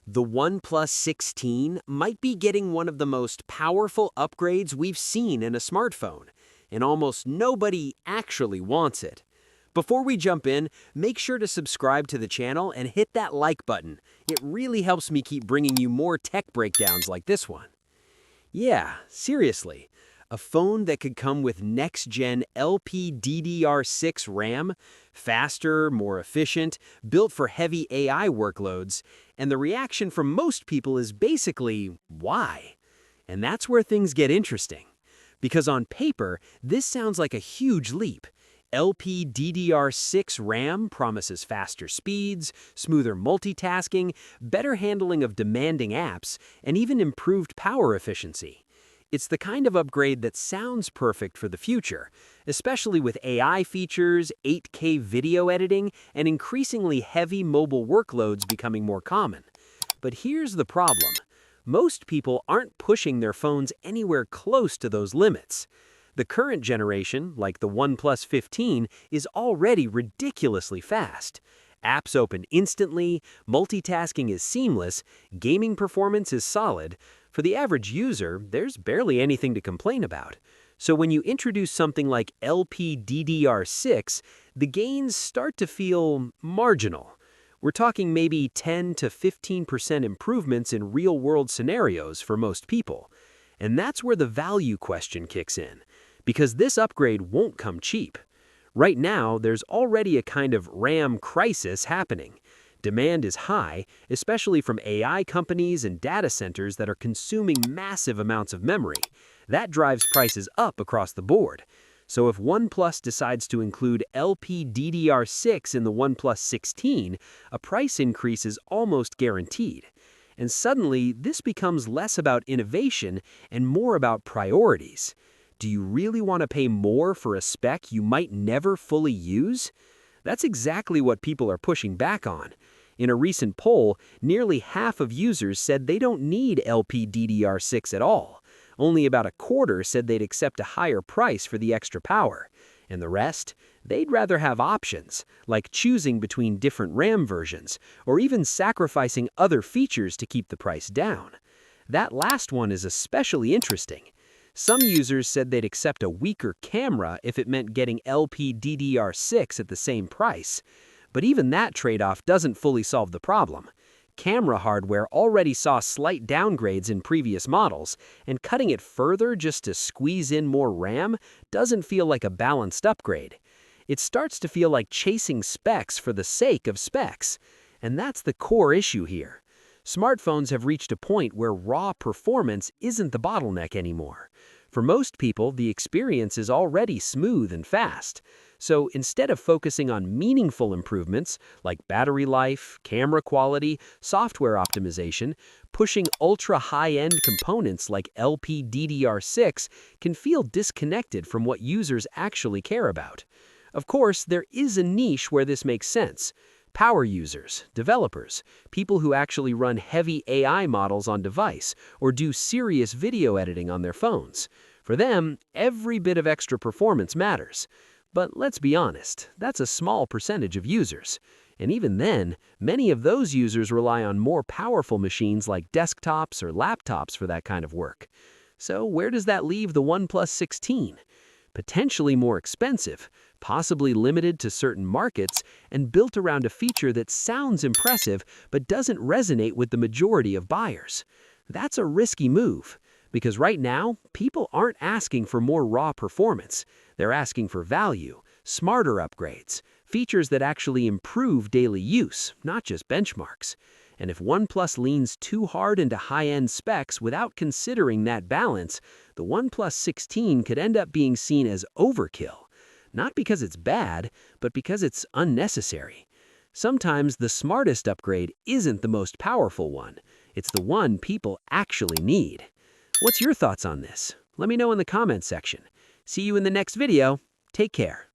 The OnePlus 16 might be getting one of the most powerful upgrades we've seen in a smartphone, and almost nobody actually wants it. Before we jump in, make sure to subscribe to the channel and hit that like button. It really helps me keep bringing you more tech breakdowns like this one. Yeah, seriously. A phone that could come with next-gen LPDDR6 RAM, faster, more efficient, built for heavy AI workloads, and the reaction from most people is basically, why? And that's where things get interesting. Because on paper, this sounds like a huge leap. LPDDR6 RAM promises faster speeds, smoother multitasking, better handling of demanding apps, and even improved power efficiency. It's the kind of upgrade that sounds perfect for the future, especially with AI features, 8K video editing, and increasingly heavy mobile workloads becoming more common. But here's the problem. Most people aren't pushing their phones anywhere close to those limits. The current generation, like the OnePlus 15, is already ridiculously fast. Apps open instantly, multitasking is seamless, gaming performance is solid. For the average user, there's barely anything to complain about. So when you introduce something like LPDDR6, the gains start to feel marginal. We're talking maybe 10 to 15% improvements in real-world scenarios for most people. And that's where the value question kicks in, because this upgrade won't come cheap. Right now, there's already a kind of RAM crisis happening. Demand is high, especially from AI companies and data centers that are consuming massive amounts of memory. That drives prices up across the board. So if OnePlus decides to include LPDDR6 in the OnePlus 16, a price increase is almost guaranteed. And suddenly, this becomes less about innovation and more about priorities. Do you really want to pay more for a spec you might never fully use? That's exactly what people are pushing back on. In a recent poll, nearly half of users said they don't need LPDDR6 at all. Only about a quarter said they'd accept a higher price for the extra power. And the rest? They'd rather have options, like choosing between different RAM versions, or even sacrificing other features to keep the price down. That last one is especially interesting. Some users said they'd accept a weaker camera if it meant getting LPDDR6 at the same price. But even that trade-off doesn't fully solve the problem. Camera hardware already saw slight downgrades in previous models, and cutting it further just to squeeze in more RAM doesn't feel like a balanced upgrade. It starts to feel like chasing specs for the sake of specs. And that's the core issue here. Smartphones have reached a point where raw performance isn't the bottleneck anymore. For most people, the experience is already smooth and fast. So instead of focusing on meaningful improvements like battery life, camera quality, software optimization, pushing ultra-high-end components like LPDDR6 can feel disconnected from what users actually care about. Of course, there is a niche where this makes sense. Power users, developers, people who actually run heavy AI models on device or do serious video editing on their phones. For them, every bit of extra performance matters. But let's be honest, that's a small percentage of users. And even then, many of those users rely on more powerful machines like desktops or laptops for that kind of work. So where does that leave the OnePlus 16? Potentially more expensive, possibly limited to certain markets, and built around a feature that sounds impressive but doesn't resonate with the majority of buyers. That's a risky move, because right now, people aren't asking for more raw performance. They're asking for value, smarter upgrades, features that actually improve daily use, not just benchmarks. And if OnePlus leans too hard into high-end specs without considering that balance, the OnePlus 16 could end up being seen as overkill. Not because it's bad, but because it's unnecessary. Sometimes the smartest upgrade isn't the most powerful one. It's the one people actually need. What's your thoughts on this? Let me know in the comments section. See you in the next video. Take care.